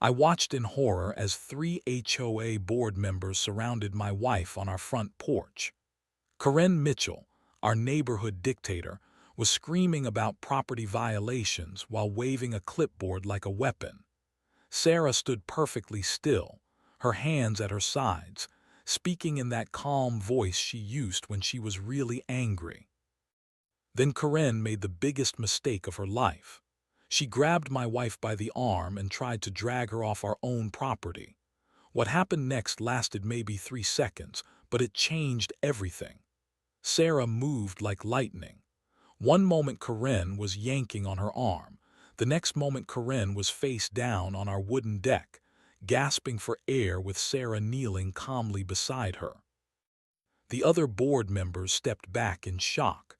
I watched in horror as 3 HOA board members surrounded my wife on our front porch. Karen Mitchell, our neighborhood dictator, was screaming about property violations while waving a clipboard like a weapon. Sarah stood perfectly still, her hands at her sides, speaking in that calm voice she used when she was really angry. Then Karen made the biggest mistake of her life. She grabbed my wife by the arm and tried to drag her off our own property. What happened next lasted maybe 3 seconds, but it changed everything. Sarah moved like lightning. One moment Karen was yanking on her arm. The next moment Karen was face down on our wooden deck, gasping for air with Sarah kneeling calmly beside her. The other board members stepped back in shock.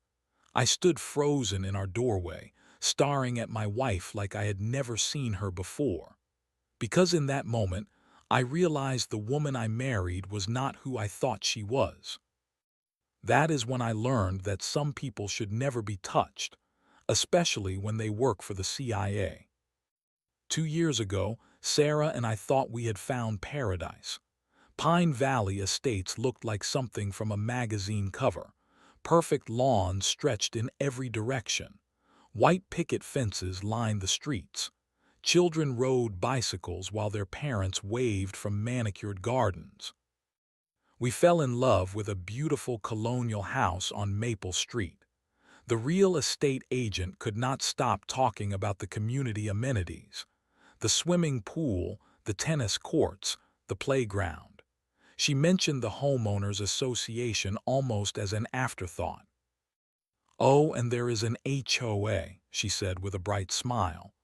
I stood frozen in our doorway, staring at my wife like I had never seen her before. Because in that moment, I realized the woman I married was not who I thought she was. That is when I learned that some people should never be touched, especially when they work for the CIA. 2 years ago, Sarah and I thought we had found paradise. Pine Valley Estates looked like something from a magazine cover. Perfect lawns stretched in every direction. White picket fences lined the streets. Children rode bicycles while their parents waved from manicured gardens. We fell in love with a beautiful colonial house on Maple Street. The real estate agent could not stop talking about the community amenities: the swimming pool, the tennis courts, the playground. She mentioned the homeowners association almost as an afterthought. "Oh, and there is an HOA," she said with a bright smile.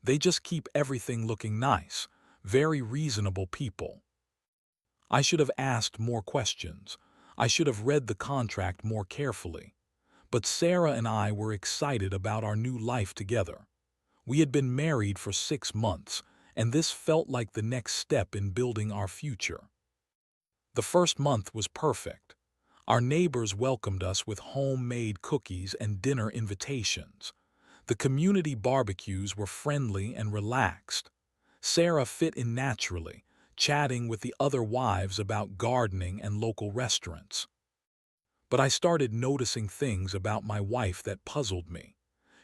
"They just keep everything looking nice, very reasonable people." I should have asked more questions. I should have read the contract more carefully. But Sarah and I were excited about our new life together. We had been married for 6 months, and this felt like the next step in building our future. The first month was perfect. Our neighbors welcomed us with homemade cookies and dinner invitations. The community barbecues were friendly and relaxed. Sarah fit in naturally, chatting with the other wives about gardening and local restaurants. But I started noticing things about my wife that puzzled me.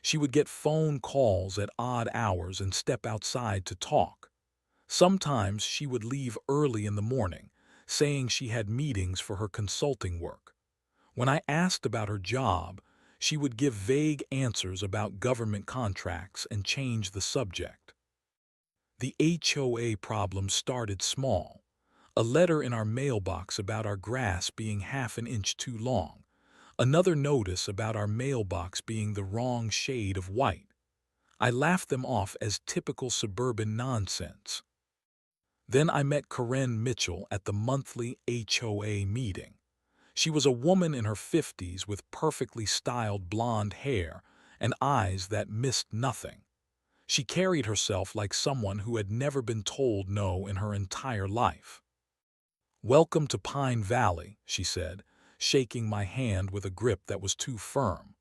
She would get phone calls at odd hours and step outside to talk. Sometimes she would leave early in the morning, saying she had meetings for her consulting work. When I asked about her job, she would give vague answers about government contracts and change the subject. The HOA problem started small. A letter in our mailbox about our grass being half an inch too long. Another notice about our mailbox being the wrong shade of white. I laughed them off as typical suburban nonsense. Then I met Karen Mitchell at the monthly HOA meeting. She was a woman in her 50s with perfectly styled blonde hair and eyes that missed nothing. She carried herself like someone who had never been told no in her entire life. "Welcome to Pine Valley," she said, shaking my hand with a grip that was too firm.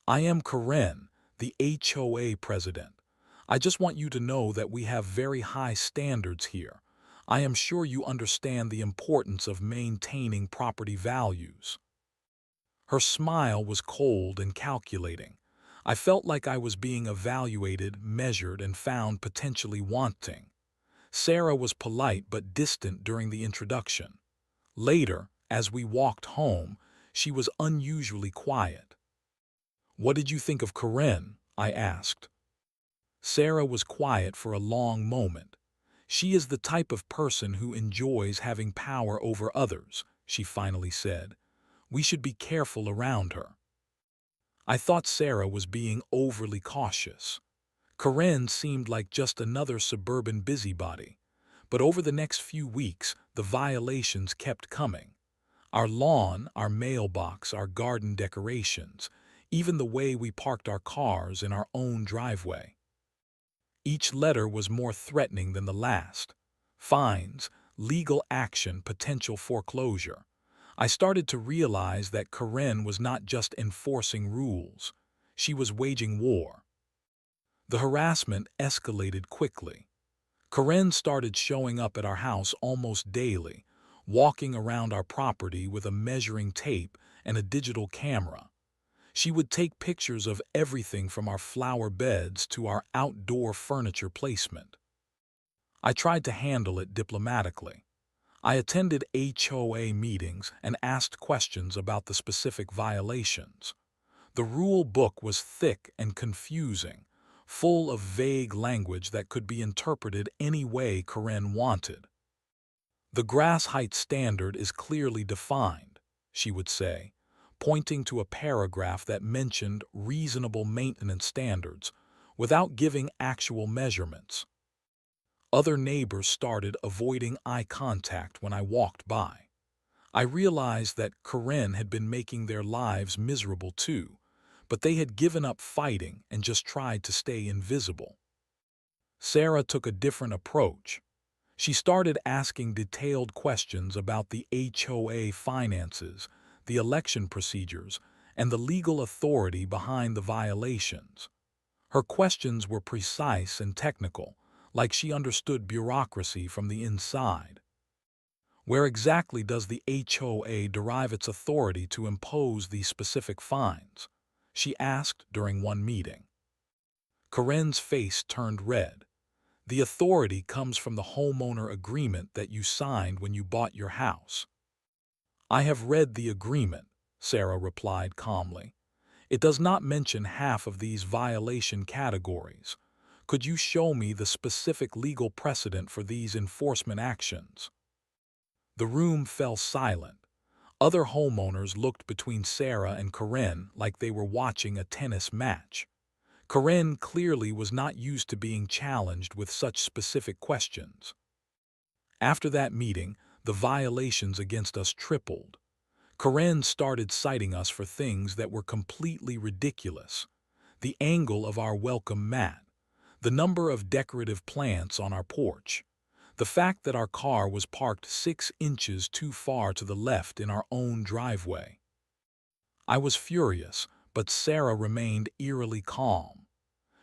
"I am Karen, the HOA president. I just want you to know that we have very high standards here. I am sure you understand the importance of maintaining property values." Her smile was cold and calculating. I felt like I was being evaluated, measured, and found potentially wanting. Sarah was polite but distant during the introduction. Later, as we walked home, she was unusually quiet. "What did you think of Karen?" I asked. Sarah was quiet for a long moment. "She is the type of person who enjoys having power over others," she finally said. "We should be careful around her." I thought Sarah was being overly cautious. Karen seemed like just another suburban busybody. But over the next few weeks, the violations kept coming. Our lawn, our mailbox, our garden decorations, even the way we parked our cars in our own driveway. Each letter was more threatening than the last. Fines, legal action, potential foreclosure. I started to realize that Karen was not just enforcing rules. She was waging war. The harassment escalated quickly. Karen started showing up at our house almost daily, walking around our property with a measuring tape and a digital camera. She would take pictures of everything from our flower beds to our outdoor furniture placement. I tried to handle it diplomatically. I attended HOA meetings and asked questions about the specific violations. The rule book was thick and confusing, full of vague language that could be interpreted any way Karen wanted. The grass height standard is clearly defined, she would say, pointing to a paragraph that mentioned reasonable maintenance standards without giving actual measurements. Other neighbors started avoiding eye contact when I walked by. I realized that Karen had been making their lives miserable too, but they had given up fighting and just tried to stay invisible. Sarah took a different approach. She started asking detailed questions about the HOA finances, the election procedures, and the legal authority behind the violations. Her questions were precise and technical, like she understood bureaucracy from the inside. Where exactly does the HOA derive its authority to impose these specific fines? She asked during one meeting. Karen's face turned red. The authority comes from the homeowner agreement that you signed when you bought your house. I have read the agreement, Sarah replied calmly. It does not mention half of these violation categories. Could you show me the specific legal precedent for these enforcement actions? The room fell silent. Other homeowners looked between Sarah and Karen like they were watching a tennis match. Karen clearly was not used to being challenged with such specific questions. After that meeting, the violations against us tripled. Karen started citing us for things that were completely ridiculous. The angle of our welcome mat, the number of decorative plants on our porch, the fact that our car was parked 6 inches too far to the left in our own driveway. I was furious, but Sarah remained eerily calm.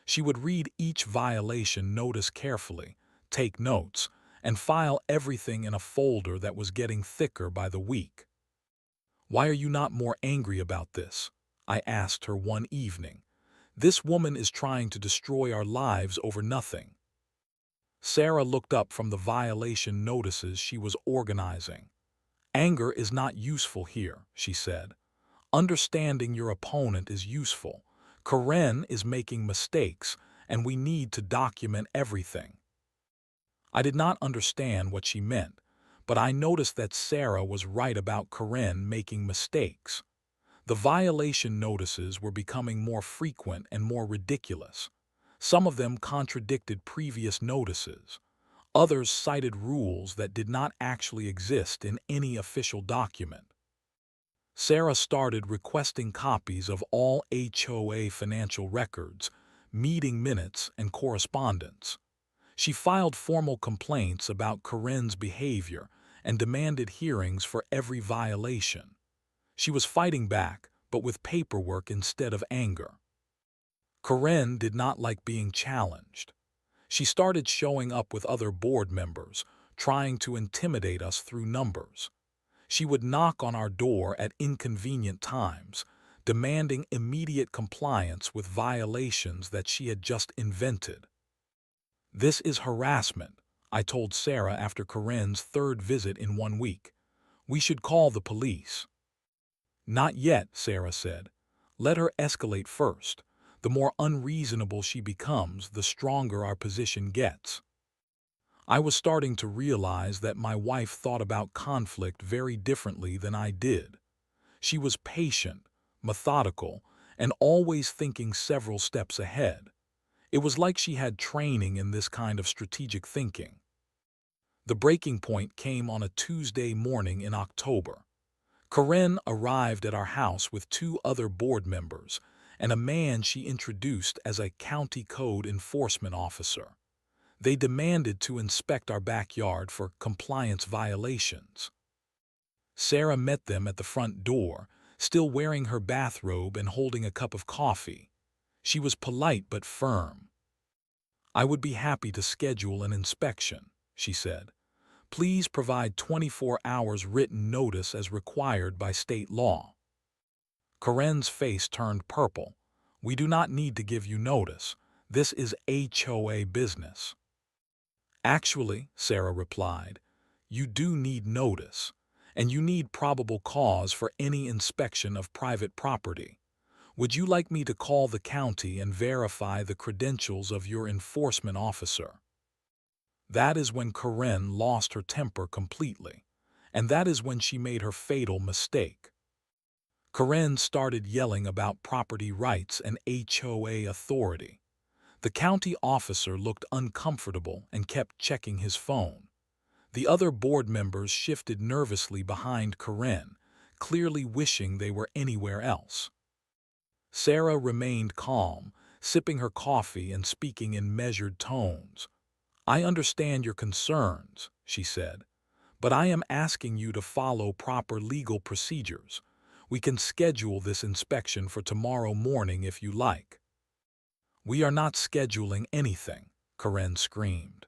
She would read each violation notice carefully, take notes, and file everything in a folder that was getting thicker by the week. "Why are you not more angry about this?" I asked her one evening. "This woman is trying to destroy our lives over nothing." Sarah looked up from the violation notices she was organizing. "Anger is not useful here," she said. "Understanding your opponent is useful. Karen is making mistakes, and we need to document everything." I did not understand what she meant, but I noticed that Sarah was right about Karen making mistakes. The violation notices were becoming more frequent and more ridiculous. Some of them contradicted previous notices. Others cited rules that did not actually exist in any official document. Sarah started requesting copies of all HOA financial records, meeting minutes, and correspondence. She filed formal complaints about Karen's behavior and demanded hearings for every violation. She was fighting back, but with paperwork instead of anger. Karen did not like being challenged. She started showing up with other board members, trying to intimidate us through numbers. She would knock on our door at inconvenient times, demanding immediate compliance with violations that she had just invented. "This is harassment," I told Sarah after Karen's third visit in 1 week. "We should call the police." "Not yet," Sarah said. "Let her escalate first. The more unreasonable she becomes, the stronger our position gets." I was starting to realize that my wife thought about conflict very differently than I did. She was patient, methodical, and always thinking several steps ahead. It was like she had training in this kind of strategic thinking. The breaking point came on a Tuesday morning in October. Karen arrived at our house with 2 other board members and a man she introduced as a county code enforcement officer. They demanded to inspect our backyard for compliance violations. Sarah met them at the front door, still wearing her bathrobe and holding a cup of coffee. She was polite but firm. I would be happy to schedule an inspection, she said. Please provide 24 hours written notice as required by state law. Corinne's face turned purple. We do not need to give you notice. This is HOA business. Actually, Sarah replied, you do need notice, and you need probable cause for any inspection of private property. Would you like me to call the county and verify the credentials of your enforcement officer? That is when Corinne lost her temper completely, and that is when she made her fatal mistake. Corinne started yelling about property rights and HOA authority. The county officer looked uncomfortable and kept checking his phone. The other board members shifted nervously behind Corinne, clearly wishing they were anywhere else. Sarah remained calm, sipping her coffee and speaking in measured tones. I understand your concerns, she said, but I am asking you to follow proper legal procedures. We can schedule this inspection for tomorrow morning if you like. We are not scheduling anything, Corinne screamed.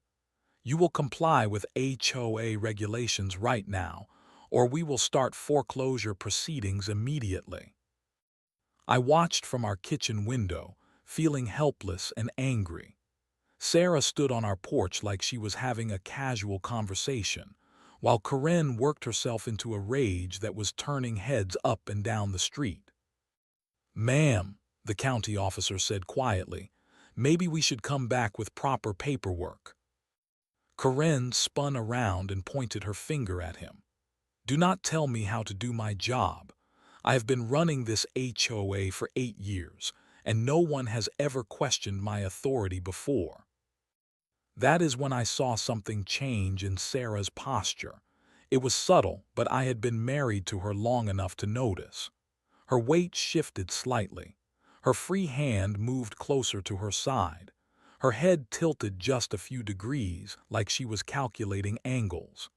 You will comply with HOA regulations right now, or we will start foreclosure proceedings immediately. I watched from our kitchen window, feeling helpless and angry. Sarah stood on our porch like she was having a casual conversation, while Corinne worked herself into a rage that was turning heads up and down the street. Ma'am, the county officer said quietly, maybe we should come back with proper paperwork. Corinne spun around and pointed her finger at him. Do not tell me how to do my job. I have been running this HOA for 8 years, and no one has ever questioned my authority before. That is when I saw something change in Sarah's posture. It was subtle, but I had been married to her long enough to notice. Her weight shifted slightly. Her free hand moved closer to her side. Her head tilted just a few degrees, like she was calculating angles.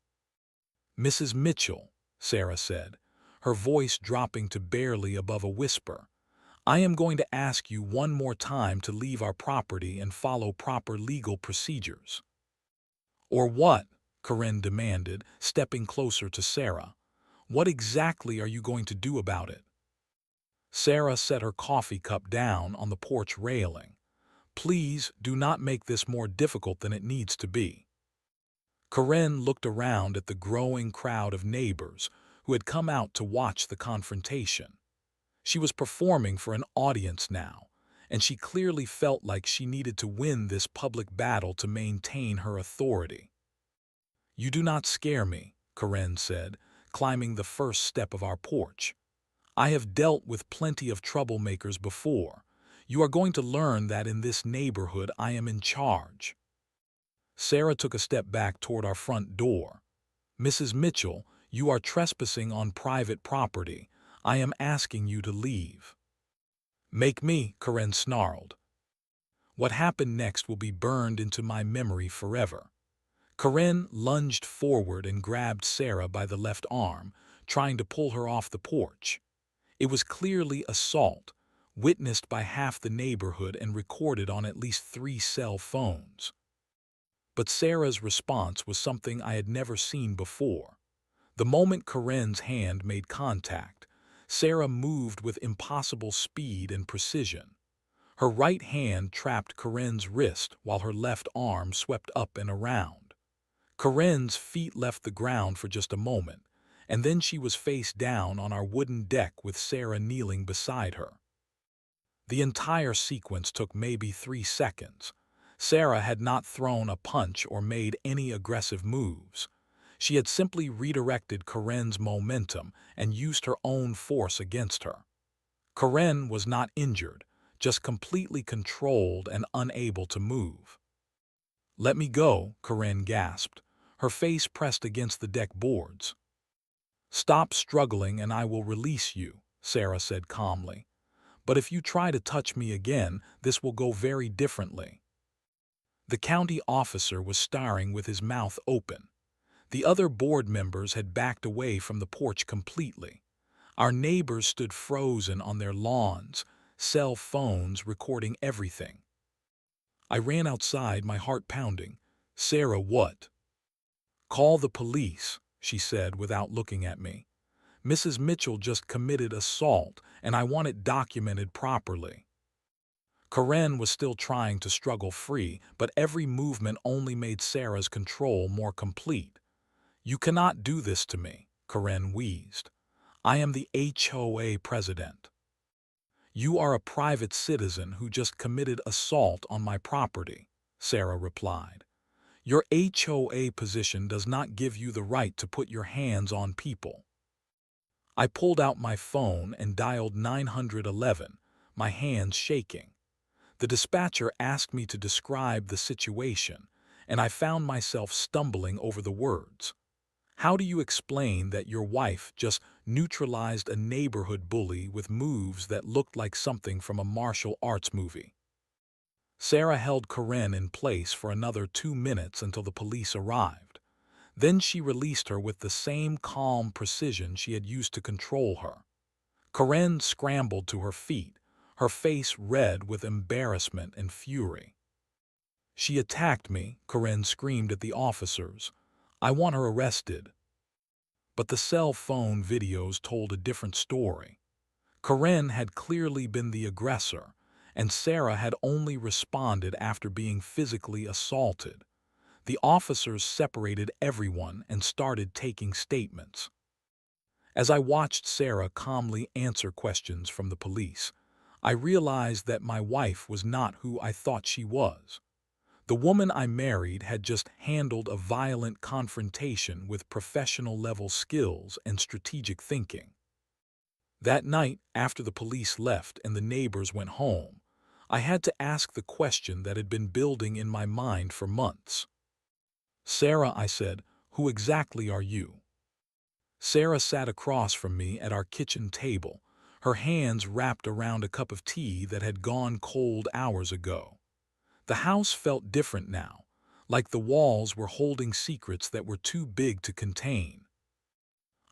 Mrs. Mitchell, Sarah said, her voice dropping to barely above a whisper, I am going to ask you one more time to leave our property and follow proper legal procedures. Or what? Corinne demanded, stepping closer to Sarah. What exactly are you going to do about it? Sarah set her coffee cup down on the porch railing. Please do not make this more difficult than it needs to be. Corinne looked around at the growing crowd of neighbors who had come out to watch the confrontation. She was performing for an audience now, and she clearly felt like she needed to win this public battle to maintain her authority. You do not scare me, Corinne said, climbing the first step of our porch. I have dealt with plenty of troublemakers before. You are going to learn that in this neighborhood I am in charge. Sarah took a step back toward our front door. Mrs. Mitchell, you are trespassing on private property. I am asking you to leave. Make me, Corinne snarled. What happened next will be burned into my memory forever. Corinne lunged forward and grabbed Sarah by the left arm, trying to pull her off the porch. It was clearly assault, witnessed by half the neighborhood and recorded on at least 3 cell phones. But Sarah's response was something I had never seen before. The moment Corinne's hand made contact, Sarah moved with impossible speed and precision. Her right hand trapped Corinne's wrist while her left arm swept up and around. Corinne's feet left the ground for just a moment, and then she was face down on our wooden deck with Sarah kneeling beside her. The entire sequence took maybe 3 seconds. Sarah had not thrown a punch or made any aggressive moves. She had simply redirected Corinne's momentum and used her own force against her. Corinne was not injured, just completely controlled and unable to move. Let me go, Corinne gasped, her face pressed against the deck boards. Stop struggling and I will release you, Sarah said calmly. But if you try to touch me again, this will go very differently. The county officer was staring with his mouth open. The other board members had backed away from the porch completely. Our neighbors stood frozen on their lawns, cell phones recording everything. I ran outside, my heart pounding. Sarah, what? Call the police, she said without looking at me. Mrs. Mitchell just committed assault, and I want it documented properly. Karen was still trying to struggle free, but every movement only made Sarah's control more complete. You cannot do this to me, Karen wheezed. I am the HOA president. You are a private citizen who just committed assault on my property, Sarah replied. Your HOA position does not give you the right to put your hands on people. I pulled out my phone and dialed 911, my hands shaking. The dispatcher asked me to describe the situation, and I found myself stumbling over the words. How do you explain that your wife just neutralized a neighborhood bully with moves that looked like something from a martial arts movie? Sarah held Karen in place for another 2 minutes until the police arrived. Then she released her with the same calm precision she had used to control her. Karen scrambled to her feet, her face red with embarrassment and fury. She attacked me, Karen screamed at the officers. I want her arrested. But the cell phone videos told a different story. Karen had clearly been the aggressor, and Sarah had only responded after being physically assaulted. The officers separated everyone and started taking statements. As I watched Sarah calmly answer questions from the police, I realized that my wife was not who I thought she was. The woman I married had just handled a violent confrontation with professional-level skills and strategic thinking. That night, after the police left and the neighbors went home, I had to ask the question that had been building in my mind for months. Sarah, I said, who exactly are you? Sarah sat across from me at our kitchen table, her hands wrapped around a cup of tea that had gone cold hours ago. The house felt different now, like the walls were holding secrets that were too big to contain.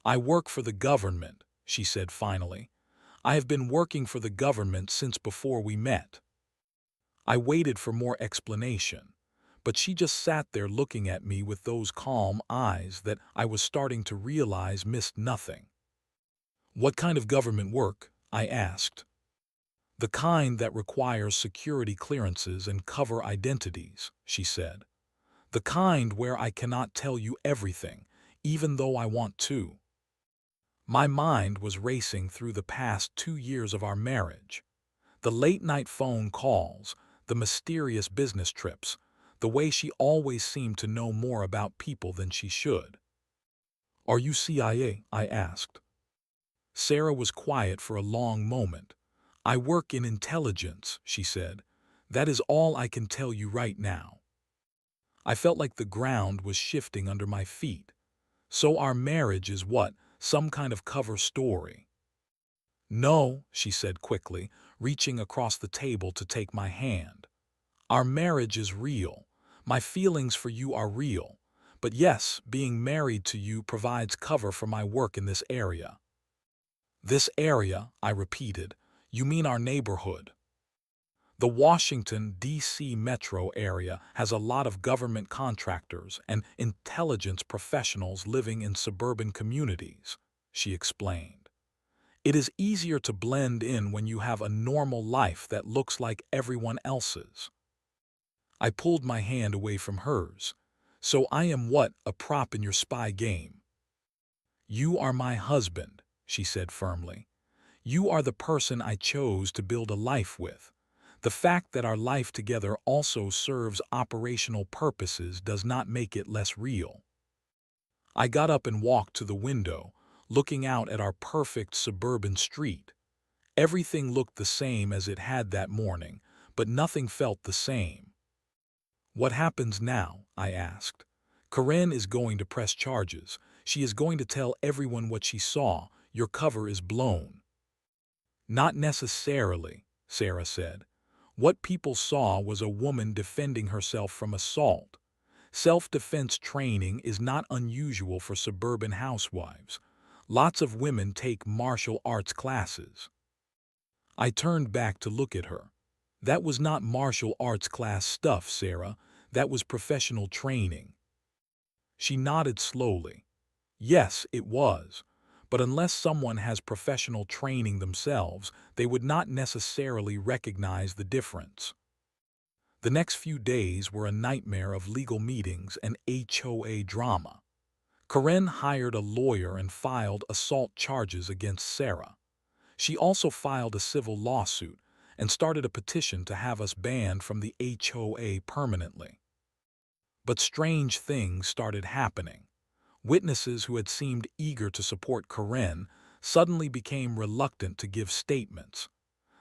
I work for the government, she said finally. I have been working for the government since before we met. I waited for more explanation, but she just sat there looking at me with those calm eyes that I was starting to realize missed nothing. What kind of government work? I asked. The kind that requires security clearances and cover identities, she said. The kind where I cannot tell you everything, even though I want to. My mind was racing through the past 2 years of our marriage. The late-night phone calls, the mysterious business trips, the way she always seemed to know more about people than she should. Are you CIA? I asked. Sarah was quiet for a long moment. I work in intelligence, she said. That is all I can tell you right now. I felt like the ground was shifting under my feet. So our marriage is what? Some kind of cover story. No, she said quickly, reaching across the table to take my hand. Our marriage is real. My feelings for you are real. But yes, being married to you provides cover for my work in this area. This area, I repeated. You mean our neighborhood. The Washington, D.C. metro area has a lot of government contractors and intelligence professionals living in suburban communities, she explained. It is easier to blend in when you have a normal life that looks like everyone else's. I pulled my hand away from hers. So I am what? A prop in your spy game. You are my husband, she said firmly. You are the person I chose to build a life with. The fact that our life together also serves operational purposes does not make it less real. I got up and walked to the window, looking out at our perfect suburban street. Everything looked the same as it had that morning, but nothing felt the same. What happens now? I asked. Karen is going to press charges. She is going to tell everyone what she saw. Your cover is blown. Not necessarily, Sarah said. What people saw was a woman defending herself from assault. Self-defense training is not unusual for suburban housewives. Lots of women take martial arts classes. I turned back to look at her. That was not martial arts class stuff, Sarah. That was professional training. She nodded slowly. Yes, it was. But unless someone has professional training themselves, they would not necessarily recognize the difference. The next few days were a nightmare of legal meetings and HOA drama. Karen hired a lawyer and filed assault charges against Sarah. She also filed a civil lawsuit and started a petition to have us banned from the HOA permanently. But strange things started happening. Witnesses who had seemed eager to support Karen suddenly became reluctant to give statements.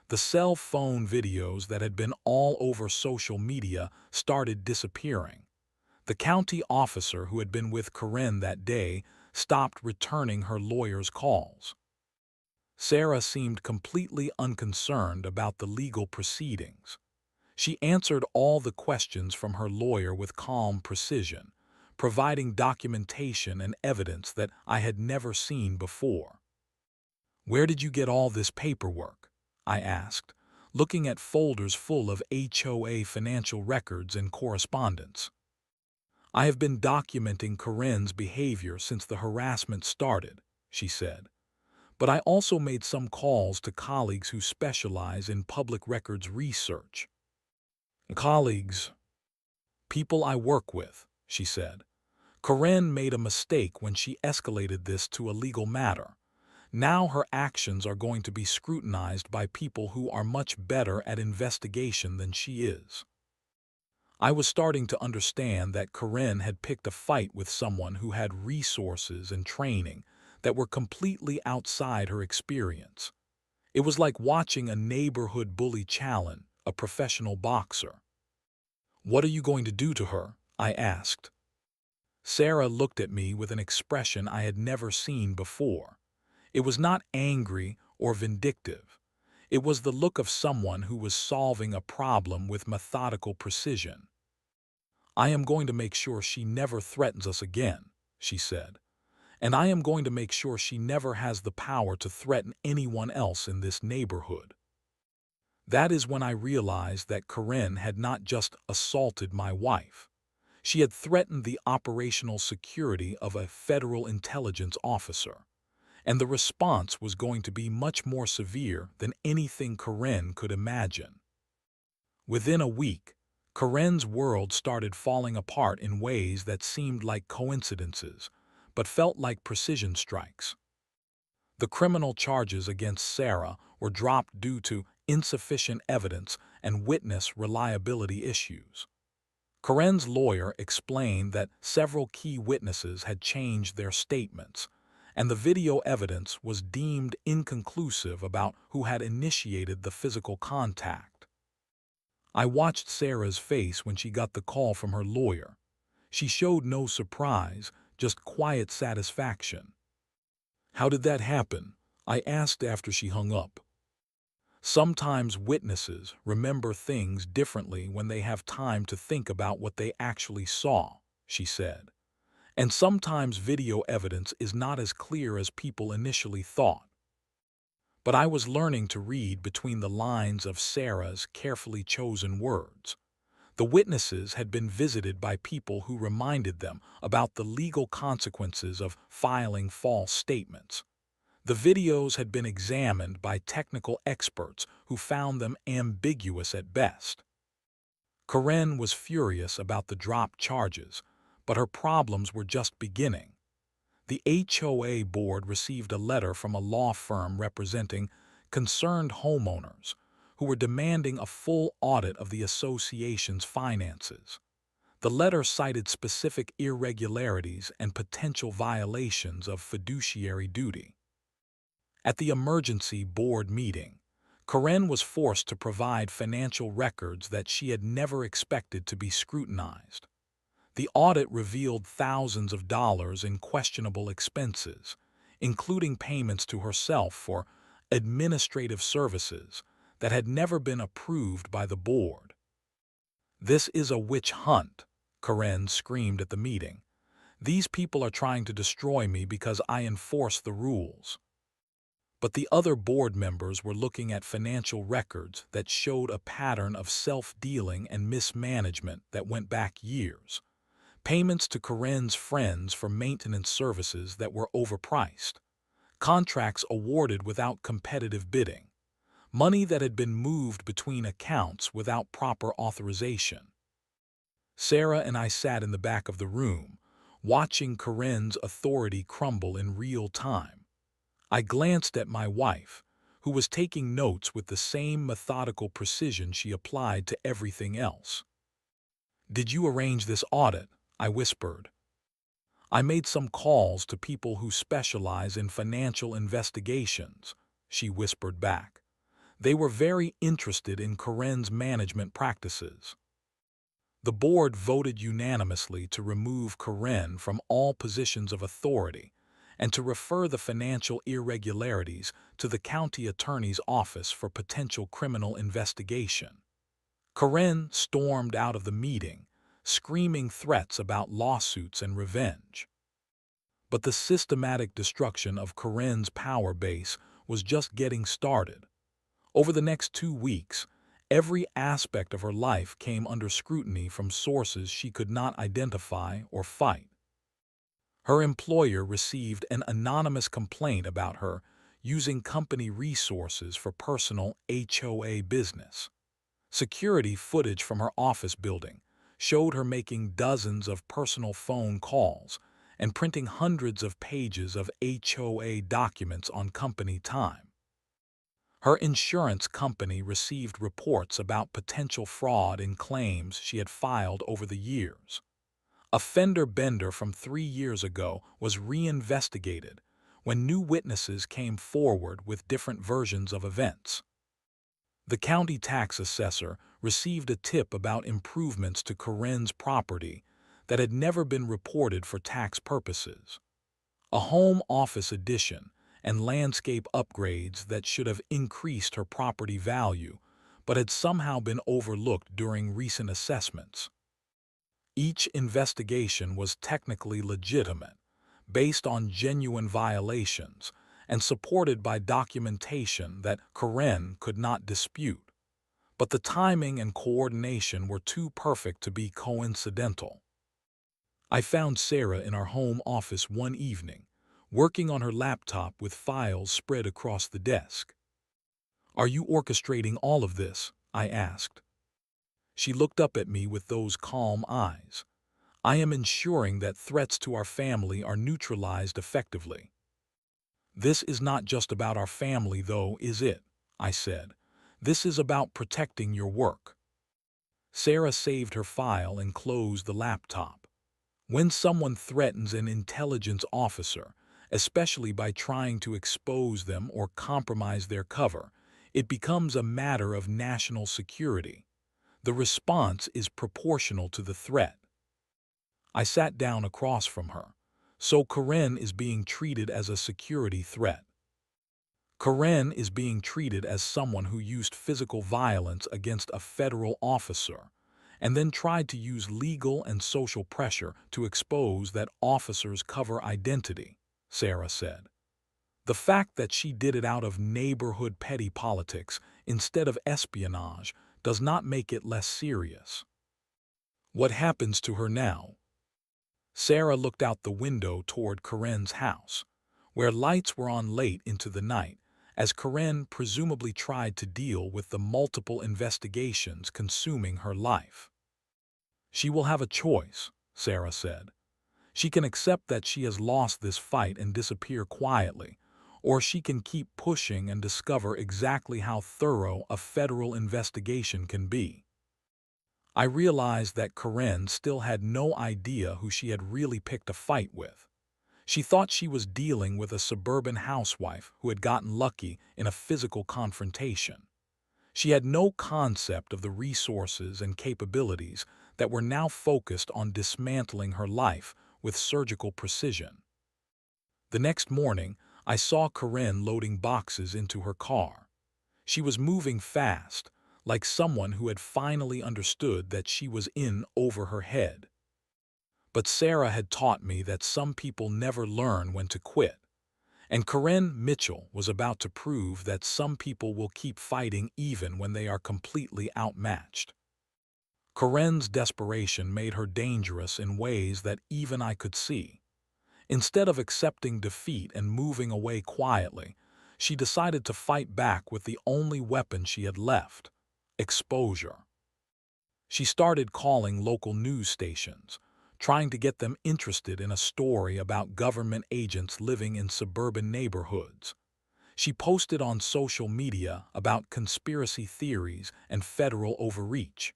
The cell phone videos that had been all over social media started disappearing. The county officer who had been with Karen that day stopped returning her lawyer's calls. Sarah seemed completely unconcerned about the legal proceedings. She answered all the questions from her lawyer with calm precision, providing documentation and evidence that I had never seen before. "Where did you get all this paperwork?" I asked, looking at folders full of HOA financial records and correspondence. "I have been documenting Karen's behavior since the harassment started," she said. "But I also made some calls to colleagues who specialize in public records research." "Colleagues, people I work with," she said. "Karen made a mistake when she escalated this to a legal matter. Now her actions are going to be scrutinized by people who are much better at investigation than she is." I was starting to understand that Karen had picked a fight with someone who had resources and training that were completely outside her experience. It was like watching a neighborhood bully challenge a professional boxer. "What are you going to do to her?" I asked. Sarah looked at me with an expression I had never seen before. It was not angry or vindictive. It was the look of someone who was solving a problem with methodical precision. "I am going to make sure she never threatens us again," she said. "And I am going to make sure she never has the power to threaten anyone else in this neighborhood." That is when I realized that Karen had not just assaulted my wife. She had threatened the operational security of a federal intelligence officer. And the response was going to be much more severe than anything Karen could imagine. Within a week, Karen's world started falling apart in ways that seemed like coincidences, but felt like precision strikes. The criminal charges against Sarah were dropped due to insufficient evidence and witness reliability issues. Karen's lawyer explained that several key witnesses had changed their statements, and the video evidence was deemed inconclusive about who had initiated the physical contact. I watched Sarah's face when she got the call from her lawyer. She showed no surprise, just quiet satisfaction. "How did that happen?" I asked after she hung up. "Sometimes witnesses remember things differently when they have time to think about what they actually saw," she said. "And sometimes video evidence is not as clear as people initially thought." But I was learning to read between the lines of Sarah's carefully chosen words. The witnesses had been visited by people who reminded them about the legal consequences of filing false statements. The videos had been examined by technical experts who found them ambiguous at best. Karen was furious about the dropped charges, but her problems were just beginning. The HOA board received a letter from a law firm representing concerned homeowners who were demanding a full audit of the association's finances. The letter cited specific irregularities and potential violations of fiduciary duty. At the emergency board meeting, Karen was forced to provide financial records that she had never expected to be scrutinized. The audit revealed thousands of dollars in questionable expenses, including payments to herself for administrative services that had never been approved by the board. "This is a witch hunt," Karen screamed at the meeting. "These people are trying to destroy me because I enforce the rules." But the other board members were looking at financial records that showed a pattern of self-dealing and mismanagement that went back years. Payments to Corinne's friends for maintenance services that were overpriced. Contracts awarded without competitive bidding. Money that had been moved between accounts without proper authorization. Sarah and I sat in the back of the room, watching Corinne's authority crumble in real time. I glanced at my wife, who was taking notes with the same methodical precision she applied to everything else. "Did you arrange this audit?" I whispered. "I made some calls to people who specialize in financial investigations," she whispered back. "They were very interested in Corinne's management practices." The board voted unanimously to remove Corinne from all positions of authority and to refer the financial irregularities to the county attorney's office for potential criminal investigation. Corinne stormed out of the meeting, screaming threats about lawsuits and revenge. But the systematic destruction of Corinne's power base was just getting started. Over the next 2 weeks, every aspect of her life came under scrutiny from sources she could not identify or fight. Her employer received an anonymous complaint about her using company resources for personal HOA business. Security footage from her office building showed her making dozens of personal phone calls and printing hundreds of pages of HOA documents on company time. Her insurance company received reports about potential fraud in claims she had filed over the years. A fender bender from 3 years ago was reinvestigated when new witnesses came forward with different versions of events. The county tax assessor received a tip about improvements to Corinne's property that had never been reported for tax purposes. A home office addition and landscape upgrades that should have increased her property value, but had somehow been overlooked during recent assessments. Each investigation was technically legitimate, based on genuine violations, and supported by documentation that Corinne could not dispute. But the timing and coordination were too perfect to be coincidental. I found Sarah in our home office one evening, working on her laptop with files spread across the desk. "Are you orchestrating all of this?" I asked. She looked up at me with those calm eyes. "I am ensuring that threats to our family are neutralized effectively." "This is not just about our family, though, is it?" I said. "This is about protecting your work." Sarah saved her file and closed the laptop. When someone threatens an intelligence officer, especially by trying to expose them or compromise their cover, it becomes a matter of national security. The response is proportional to the threat. I sat down across from her. "So Corinne is being treated as a security threat." "Corinne is being treated as someone who used physical violence against a federal officer and then tried to use legal and social pressure to expose that officer's cover identity," Sarah said. "The fact that she did it out of neighborhood petty politics instead of espionage does not make it less serious." "What happens to her now?" Sarah looked out the window toward Corinne's house, where lights were on late into the night, as Corinne presumably tried to deal with the multiple investigations consuming her life. "She will have a choice," Sarah said. "She can accept that she has lost this fight and disappear quietly, or she can keep pushing and discover exactly how thorough a federal investigation can be." I realized that Corinne still had no idea who she had really picked a fight with. She thought she was dealing with a suburban housewife who had gotten lucky in a physical confrontation. She had no concept of the resources and capabilities that were now focused on dismantling her life with surgical precision. The next morning, I saw Corinne loading boxes into her car. She was moving fast, like someone who had finally understood that she was in over her head. But Sarah had taught me that some people never learn when to quit, And Corinne Mitchell was about to prove that some people will keep fighting even when they are completely outmatched. Corinne's desperation made her dangerous in ways that even I could see. Instead of accepting defeat and moving away quietly, she decided to fight back with the only weapon she had left: exposure. She started calling local news stations, trying to get them interested in a story about government agents living in suburban neighborhoods. She posted on social media about conspiracy theories and federal overreach.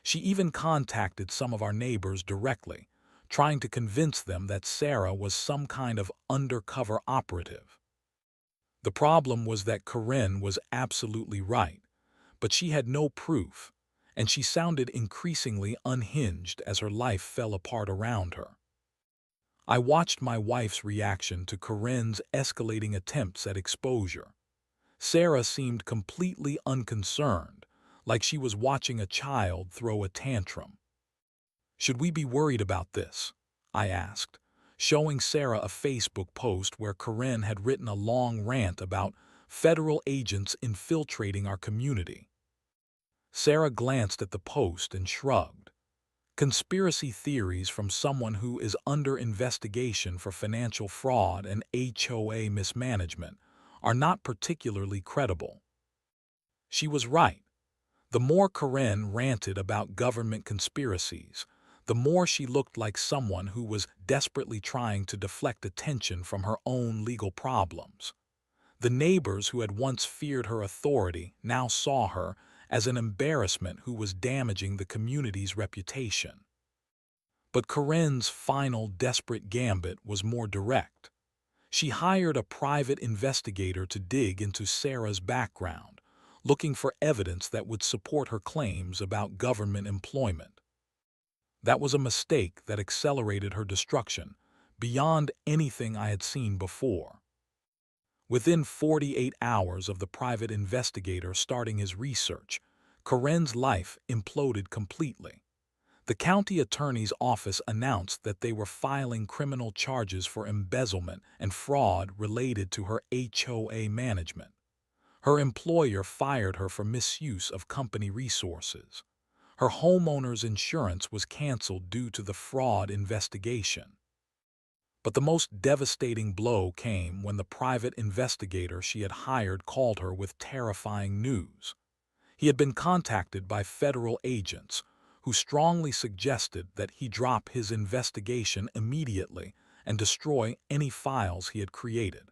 She even contacted some of our neighbors directly, trying to convince them that Sarah was some kind of undercover operative. The problem was that Corinne was absolutely right, but she had no proof, and she sounded increasingly unhinged as her life fell apart around her. I watched my wife's reaction to Corinne's escalating attempts at exposure. Sarah seemed completely unconcerned, like she was watching a child throw a tantrum. "Should we be worried about this?" I asked, showing Sarah a Facebook post where Corinne had written a long rant about federal agents infiltrating our community. Sarah glanced at the post and shrugged. Conspiracy theories from someone who is under investigation for financial fraud and HOA mismanagement are not particularly credible. She was right. The more Corinne ranted about government conspiracies, the more she looked like someone who was desperately trying to deflect attention from her own legal problems. The neighbors who had once feared her authority now saw her as an embarrassment who was damaging the community's reputation. But Corinne's final desperate gambit was more direct. She hired a private investigator to dig into Sarah's background, looking for evidence that would support her claims about government employment. That was a mistake that accelerated her destruction, beyond anything I had seen before. Within 48 hours of the private investigator starting his research, Corinne's life imploded completely. The county attorney's office announced that they were filing criminal charges for embezzlement and fraud related to her HOA management. Her employer fired her for misuse of company resources. Her homeowner's insurance was canceled due to the fraud investigation. But the most devastating blow came when the private investigator she had hired called her with terrifying news. He had been contacted by federal agents who strongly suggested that he drop his investigation immediately and destroy any files he had created.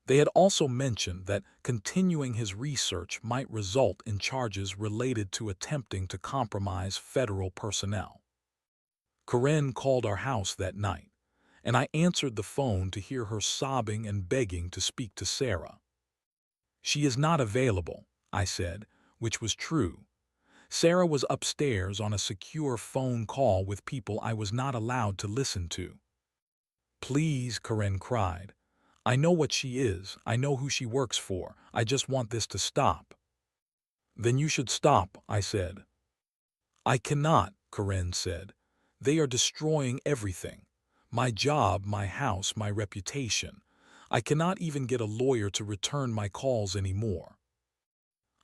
They had also mentioned that continuing his research might result in charges related to attempting to compromise federal personnel. Corinne called our house that night, and I answered the phone to hear her sobbing and begging to speak to Sarah. "She is not available," I said, which was true. Sarah was upstairs on a secure phone call with people I was not allowed to listen to. "Please," Corinne cried. "I know what she is. I know who she works for. I just want this to stop." "Then you should stop," I said. "I cannot," Corinne said. "They are destroying everything. My job, my house, my reputation. I cannot even get a lawyer to return my calls anymore."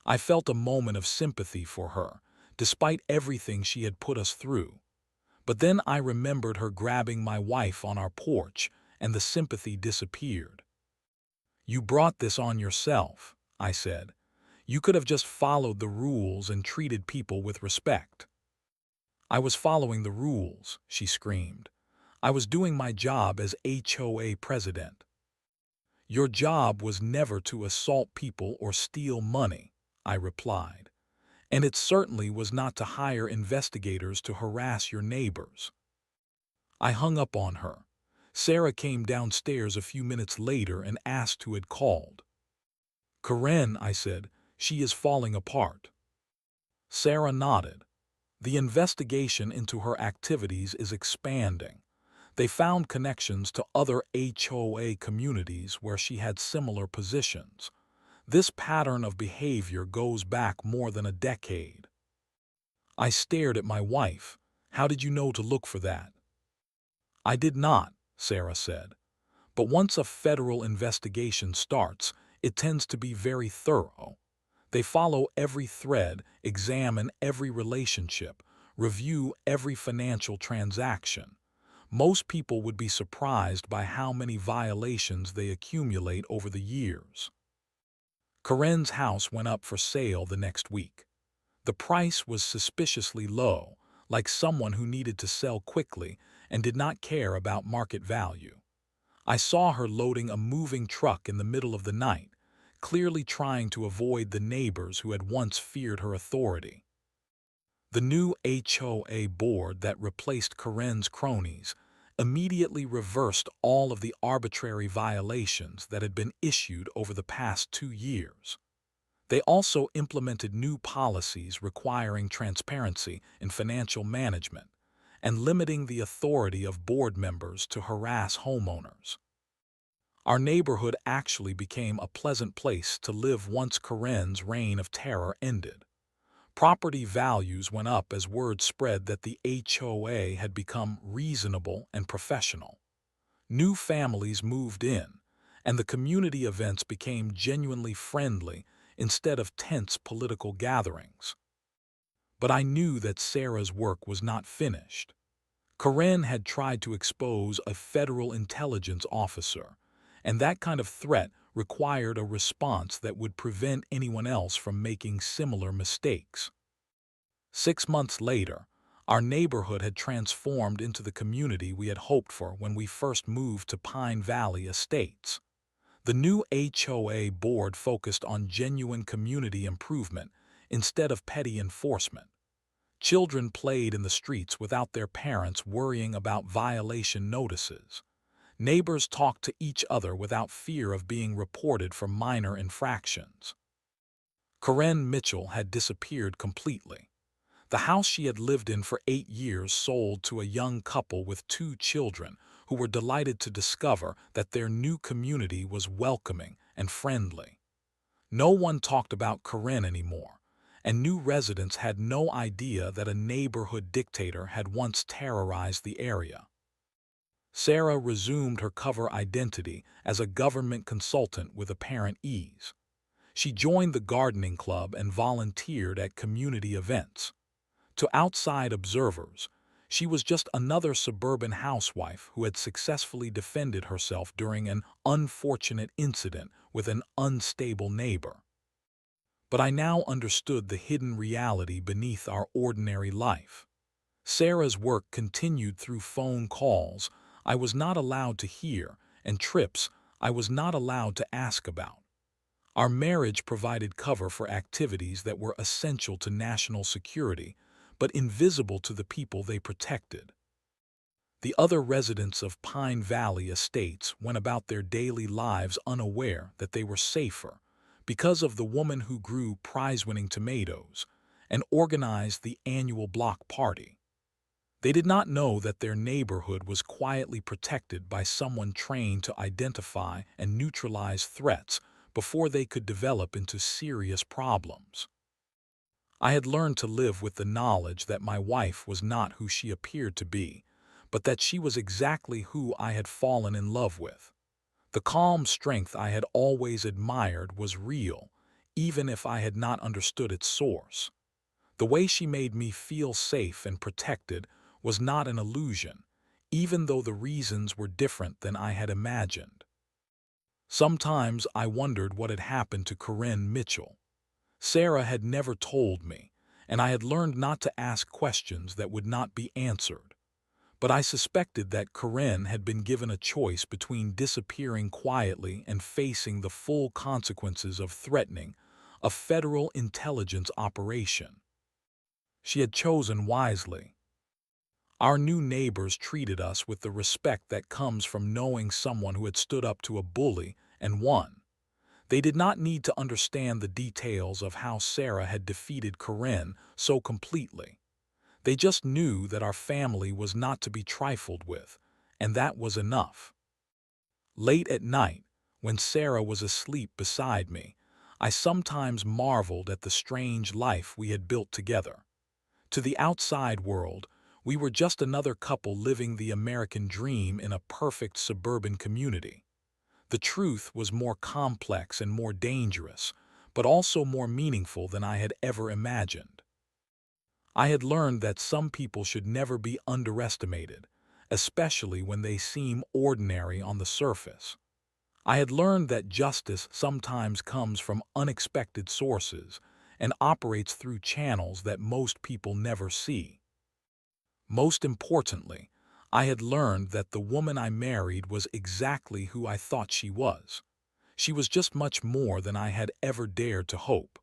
I felt a moment of sympathy for her, despite everything she had put us through. But then I remembered her grabbing my wife on our porch, and the sympathy disappeared. "You brought this on yourself," I said. "You could have just followed the rules and treated people with respect." "I was following the rules," she screamed. "I was doing my job as HOA president." "Your job was never to assault people or steal money," I replied. "And it certainly was not to hire investigators to harass your neighbors." I hung up on her. Sarah came downstairs a few minutes later and asked who had called. "Corinne," I said. "She is falling apart." Sarah nodded. "The investigation into her activities is expanding. They found connections to other HOA communities where she had similar positions. This pattern of behavior goes back more than a decade." I stared at my wife. "How did you know to look for that?" "I did not," Sarah said. But once a federal investigation starts, it tends to be very thorough. They follow every thread, examine every relationship, review every financial transaction. Most people would be surprised by how many violations they accumulate over the years. Corinne's house went up for sale the next week. The price was suspiciously low, like someone who needed to sell quickly and did not care about market value. I saw her loading a moving truck in the middle of the night, clearly trying to avoid the neighbors who had once feared her authority. The new HOA board that replaced Corinne's cronies immediately reversed all of the arbitrary violations that had been issued over the past 2 years. They also implemented new policies requiring transparency in financial management and limiting the authority of board members to harass homeowners. Our neighborhood actually became a pleasant place to live once Corinne's reign of terror ended. Property values went up as word spread that the HOA had become reasonable and professional. New families moved in, and the community events became genuinely friendly instead of tense political gatherings. But I knew that Sarah's work was not finished. Corinne had tried to expose a federal intelligence officer, and that kind of threat required a response that would prevent anyone else from making similar mistakes. 6 months later, our neighborhood had transformed into the community we had hoped for when we first moved to Pine Valley Estates. The new HOA board focused on genuine community improvement instead of petty enforcement. Children played in the streets without their parents worrying about violation notices. Neighbors talked to each other without fear of being reported for minor infractions. Corinne Mitchell had disappeared completely. The house she had lived in for 8 years sold to a young couple with 2 children who were delighted to discover that their new community was welcoming and friendly. No one talked about Corinne anymore, and new residents had no idea that a neighborhood dictator had once terrorized the area. Sarah resumed her cover identity as a government consultant with apparent ease. She joined the gardening club and volunteered at community events. To outside observers, she was just another suburban housewife who had successfully defended herself during an unfortunate incident with an unstable neighbor. But I now understood the hidden reality beneath our ordinary life. Sarah's work continued through phone calls I was not allowed to hear and trips I was not allowed to ask about. Our marriage provided cover for activities that were essential to national security, but invisible to the people they protected. The other residents of Pine Valley Estates went about their daily lives unaware that they were safer because of the woman who grew prize-winning tomatoes and organized the annual block party. They did not know that their neighborhood was quietly protected by someone trained to identify and neutralize threats before they could develop into serious problems. I had learned to live with the knowledge that my wife was not who she appeared to be, but that she was exactly who I had fallen in love with. The calm strength I had always admired was real, even if I had not understood its source. The way she made me feel safe and protected was not an illusion, even though the reasons were different than I had imagined. Sometimes I wondered what had happened to Corinne Mitchell. Sarah had never told me, and I had learned not to ask questions that would not be answered. But I suspected that Corinne had been given a choice between disappearing quietly and facing the full consequences of threatening a federal intelligence operation. She had chosen wisely. Our new neighbors treated us with the respect that comes from knowing someone who had stood up to a bully and won. They did not need to understand the details of how Sarah had defeated Corinne so completely. They just knew that our family was not to be trifled with, and that was enough. Late at night, when Sarah was asleep beside me, I sometimes marveled at the strange life we had built together. To the outside world, we were just another couple living the American dream in a perfect suburban community. The truth was more complex and more dangerous, but also more meaningful than I had ever imagined. I had learned that some people should never be underestimated, especially when they seem ordinary on the surface. I had learned that justice sometimes comes from unexpected sources and operates through channels that most people never see. Most importantly, I had learned that the woman I married was exactly who I thought she was. She was just much more than I had ever dared to hope.